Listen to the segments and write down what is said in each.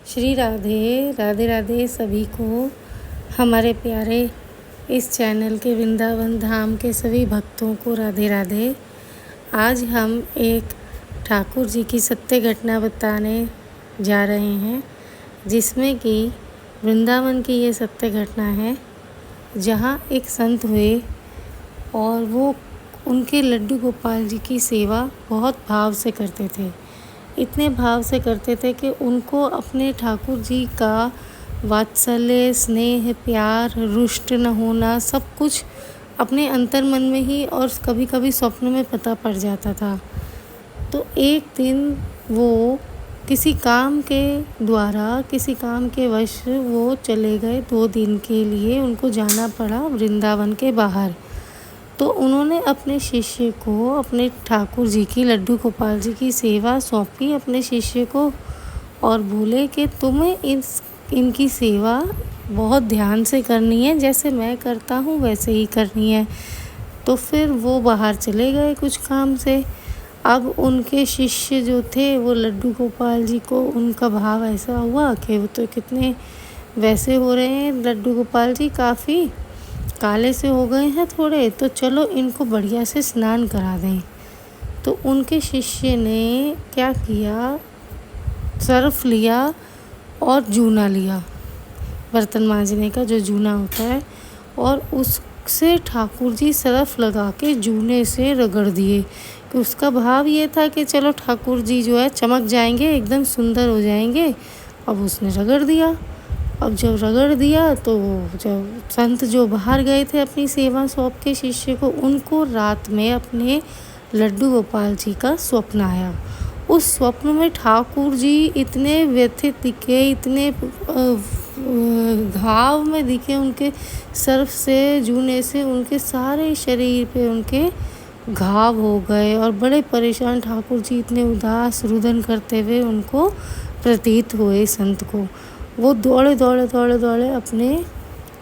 श्री राधे राधे राधे सभी को। हमारे प्यारे इस चैनल के वृंदावन धाम के सभी भक्तों को राधे राधे। आज हम एक ठाकुर जी की सत्य घटना बताने जा रहे हैं, जिसमें कि वृंदावन की ये सत्य घटना है, जहाँ एक संत हुए और वो उनके लड्डू गोपाल जी की सेवा बहुत भाव से करते थे। इतने भाव से करते थे कि उनको अपने ठाकुर जी का वात्सल्य, स्नेह, प्यार, रुष्ट न होना सब कुछ अपने अंतर्मन में ही और कभी कभी स्वप्न में पता पड़ जाता था। तो एक दिन वो किसी काम के द्वारा, किसी काम के वश वो चले गए 2 दिन के लिए। उनको जाना पड़ा वृंदावन के बाहर। तो उन्होंने अपने शिष्य को अपने ठाकुर जी की, लड्डू गोपाल जी की सेवा सौंपी अपने शिष्य को और बोले कि तुम्हें इनकी सेवा बहुत ध्यान से करनी है, जैसे मैं करता हूँ वैसे ही करनी है। तो फिर वो बाहर चले गए कुछ काम से। अब उनके शिष्य जो थे वो लड्डू गोपाल जी को, उनका भाव ऐसा हुआ कि वो तो कितने वैसे हो रहे हैं, लड्डू गोपाल जी काफ़ी काले से हो गए हैं थोड़े, तो चलो इनको बढ़िया से स्नान करा दें। तो उनके शिष्य ने क्या किया, सर्फ लिया और जूना लिया, बर्तन मांजने का जो जूना होता है, और उससे ठाकुर जी सर्फ लगा के जूने से रगड़ दिए। कि उसका भाव ये था कि चलो ठाकुर जी जो है चमक जाएंगे, एकदम सुंदर हो जाएंगे। अब उसने रगड़ दिया। अब जब रगड़ दिया तो जब संत जो बाहर गए थे अपनी सेवा सौंप के शिष्य को, उनको रात में अपने लड्डू गोपाल जी का स्वप्न आया। उस स्वप्न में ठाकुर जी इतने व्यथित दिखे, इतने घाव में दिखे, उनके सर्फ से, जूने से उनके सारे शरीर पे उनके घाव हो गए और बड़े परेशान ठाकुर जी इतने उदास रुदन करते हुए उनको प्रतीत हुए संत को। वो दौड़े अपने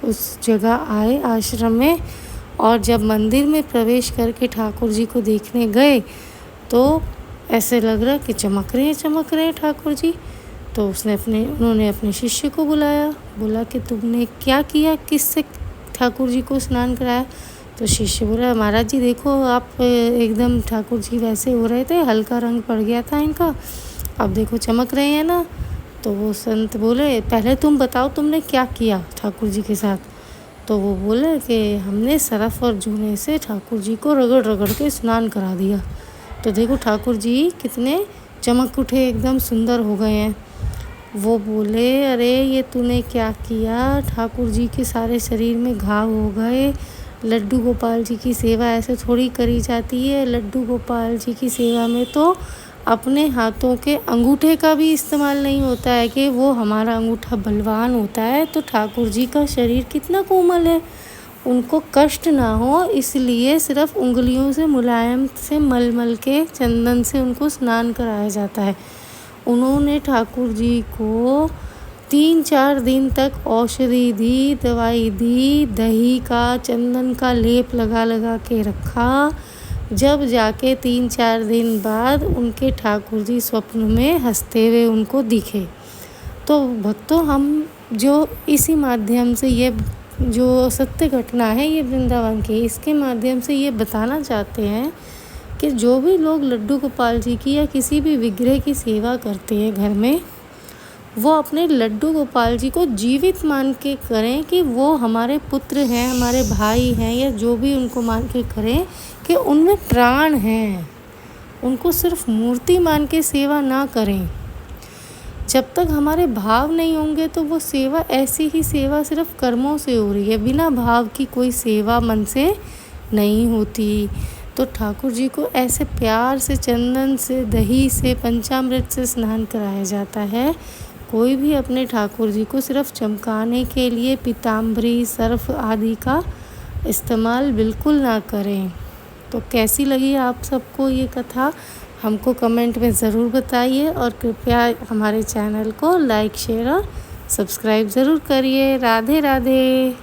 उस जगह आए आश्रम में, और जब मंदिर में प्रवेश करके ठाकुर जी को देखने गए तो ऐसे लग रहा कि चमक रहे हैं ठाकुर जी। तो उन्होंने अपने शिष्य को बुलाया, बोला कि तुमने क्या किया, किससे ठाकुर जी को स्नान कराया। तो शिष्य बोला, महाराज जी देखो आप एकदम ठाकुर जी वैसे हो रहे थे, हल्का रंग पड़ गया था इनका, अब देखो चमक रहे हैं ना। तो वो संत बोले, पहले तुम बताओ तुमने क्या किया ठाकुर जी के साथ। तो वो बोले कि हमने सरफ और जूने से ठाकुर जी को रगड़ के स्नान करा दिया। तो देखो ठाकुर जी कितने चमक उठे, एकदम सुंदर हो गए हैं। वो बोले, अरे ये तूने क्या किया, ठाकुर जी के सारे शरीर में घाव हो गए। लड्डू गोपाल जी की सेवा ऐसे थोड़ी करी जाती है। लड्डू गोपाल जी की सेवा में तो अपने हाथों के अंगूठे का भी इस्तेमाल नहीं होता है कि वो हमारा अंगूठा बलवान होता है। तो ठाकुर जी का शरीर कितना कोमल है, उनको कष्ट ना हो इसलिए सिर्फ उंगलियों से मुलायम से मल के चंदन से उनको स्नान कराया जाता है। उन्होंने ठाकुर जी को 3-4 दिन तक औषधि दी, दवाई दी, दही का, चंदन का लेप लगा के रखा। जब जाके 3-4 दिन बाद उनके ठाकुर जी स्वप्न में हंसते हुए उनको दिखे। तो भक्तों, हम जो इसी माध्यम से, ये जो सत्य घटना है ये वृंदावन की, इसके माध्यम से ये बताना चाहते हैं कि जो भी लोग लड्डू गोपाल जी की या किसी भी विग्रह की सेवा करते हैं घर में, वो अपने लड्डू गोपाल जी को जीवित मान के करें कि वो हमारे पुत्र हैं, हमारे भाई हैं, या जो भी उनको मान के करें कि उनमें प्राण हैं। उनको सिर्फ मूर्ति मान के सेवा ना करें। जब तक हमारे भाव नहीं होंगे तो वो सेवा, ऐसी ही सेवा सिर्फ कर्मों से हो रही है, बिना भाव की कोई सेवा मन से नहीं होती। तो ठाकुर जी को ऐसे प्यार से, चंदन से, दही से, पंचामृत से स्नान कराया जाता है। कोई भी अपने ठाकुर जी को सिर्फ चमकाने के लिए पीताम्बरी, सर्फ आदि का इस्तेमाल बिल्कुल ना करें। तो कैसी लगी आप सबको ये कथा, हमको कमेंट में ज़रूर बताइए, और कृपया हमारे चैनल को लाइक, शेयर और सब्सक्राइब ज़रूर करिए। राधे राधे।